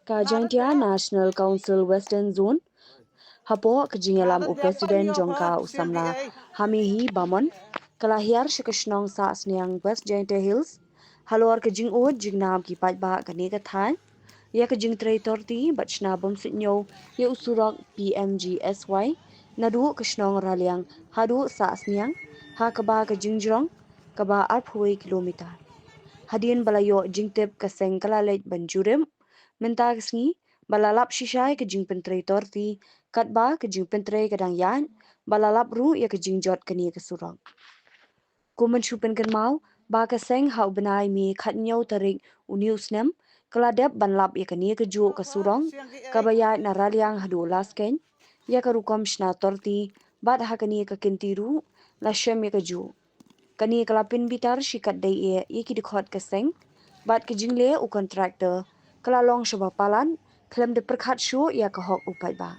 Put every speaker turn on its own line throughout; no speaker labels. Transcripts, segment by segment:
Kajantia National Council Western Zone Hapo kejingalam u Presiden Jongka Usamla Hamihi Bamon Kalahiar Shikashnong Sa Sniang West Jainte Hills Halor kejing od jignam ki pajba kani kathan ya kejing traitorti bachna bom sitnyo ya usurok PMGSY nadu kashnong raliang hadu Sa Sniang ha kaba kejing jrong kaba 8 kilometer Hadin balayo jingtip kaseng kalalej banjurim menta kesngi balalap shishai ke jing pentrei torti katba ke jing pentrei kadang yan balalap ru ya ke jing jot kani ke surang kumen chupen kan mau ba kaseng hau benai mi khatnyau tarik unius nem keladep banlap ya kani ke ju ke surang kabaya naraliang hadu lasken ya ke rukom shna torti bat hakani ke kintiru lashem ya ke ju kani kelapin bitar shikat dai e iki dikhot keseng bat ke jingle u kontraktor kelalong shabapalan klem de perkhat shu ya ke hok upai ba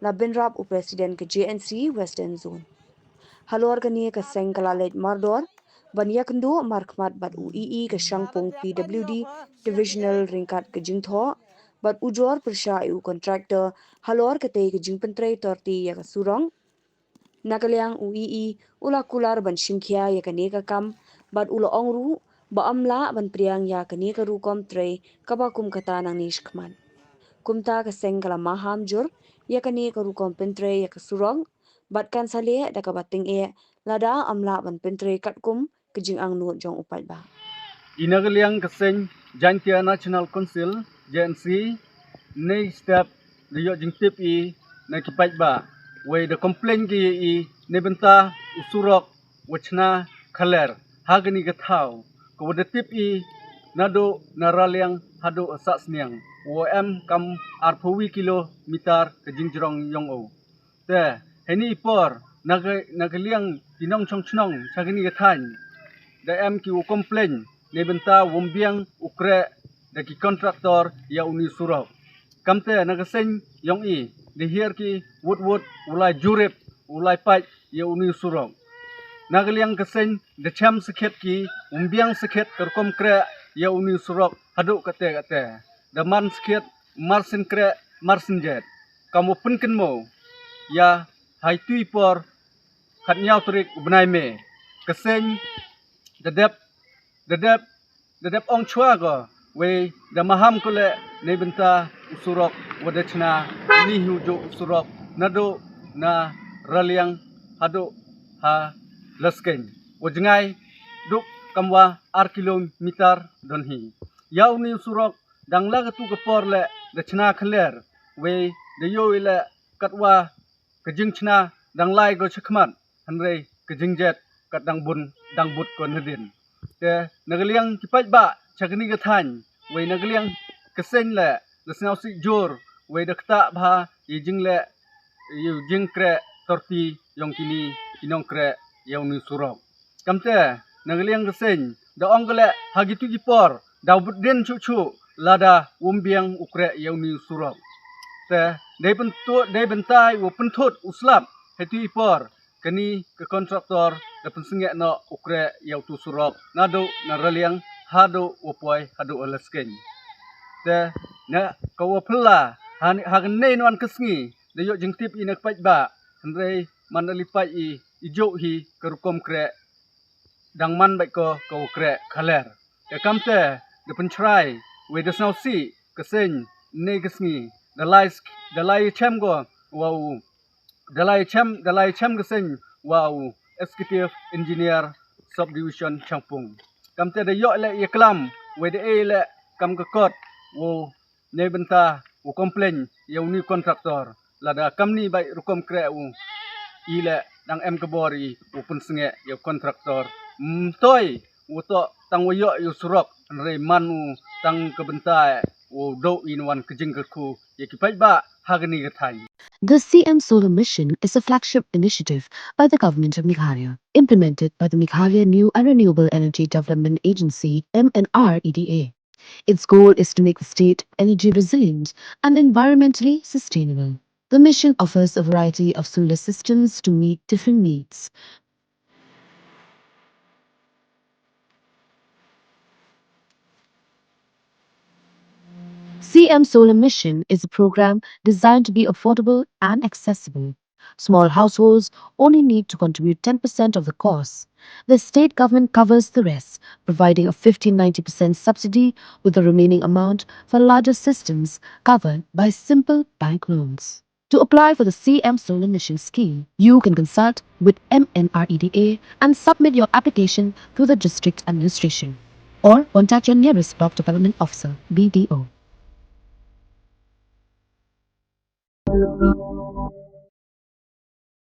la binrap u presiden ke JNC Western Zone halor kani ke seng kelalet mardor ban ya kendu markmat bat UEE ke shangpung PWD divisional ringkat ke jingtho bat ujor persha u kontraktor halor ke te ke jingpentrei torti ya ke surong Nakaliang UEE ula kular ban shimkhia ya kani ka kam bat ula ongru ba amla ban priang ya kani ka rukom tre kaba kum kata nang nish kman kumta ka sengkala maham jur ya kani ka rukom pentre ya ka surong bat kan sale da ka bating e lada amla ban pentre kat kum kejing ang nu jong upat ba
Inagaliang kaseng Jantia National Council JNC nei step liyo jingtip i na kipat ba way the complaint gi i nebenta usurok wachna khaler hagani gathau ko the tip i nado naraliang hado asasniang OM kam arphawi kilometer ke jingjrong yongo te heni por nagaliang tinong chongchnong sagani gathan da em ki u complain nebenta wombiang ukre da ki kontraktor ya uni surau kamte nagaseng yong i de hier ki wood ulai jurep ulai pai ya uni surau nagaliang kaseng de cham sekhet ki wombiang sekhet kerkom kre ya uni surau hadu kate da man sekhet marsin kre marsin jet kamu punken mo ya hai tui por khat nyau trik ubnai me kaseng dedep ong chua go we the maham kule nebenta usurok wadachna ni hujo usurok nado na raliang hado ha lasken wajngai duk kamwa ar kilometer donhi yauni usurok dangla gatu kapor le dachna khler we de yo ile katwa kajingchna danglai go chakmat hanre kajingjet kat dang but ko nadin te nagaliang kipat ba chagni gathan we nagaliang kaseng le lasnau si jor we dakta bha yijing le yijing kre torti yong kini kinong kre yauni surok kamte nagaliang kaseng da ongle hagitu gipor daubut den chuchu lada umbiang ukre yauni surok te de bentai wo pentot uslap hetu ipor kani ke kontraktor da pensengek no ukre yau tu surok nado naraliang hado opoi hado alasken te na kawo pela hagan nei non kesngi de yo jingtip inak paj ba andre manali pai i ijo hi kerukom kre dangman bai ko kre khaler te kamte de penchrai we de snau si keseng nei kesngi the lai chem go wow the lai chem keseng wow executive engineer subdivision changpung kamte de yo le yaklam we de e le kam ka kot wo nebenta wo complain ye uni contractor lada kamni bai rukom kre wo ile dang em kabori wo pun senge ye contractor toy wo to tang wo yo yu surok re manu tang kabenta wo do in wan kejing ku ye kipai ba hagni gathai.
The CM Solar Mission is a flagship initiative by the government of Meghalaya, implemented by the Meghalaya New and Renewable Energy Development Agency (MNREDA). Its goal is to make the state energy resilient and environmentally sustainable. The mission offers a variety of solar systems to meet different needs. CM Solar Mission is a program designed to be affordable and accessible. Small households only need to contribute 10% of the cost. The state government covers the rest, providing a 15-90% subsidy with the remaining amount for larger systems covered by simple bank loans. To apply for the CM Solar Mission scheme, you can consult with MNREDA and submit your application through the district administration or contact your nearest block development officer, BDO.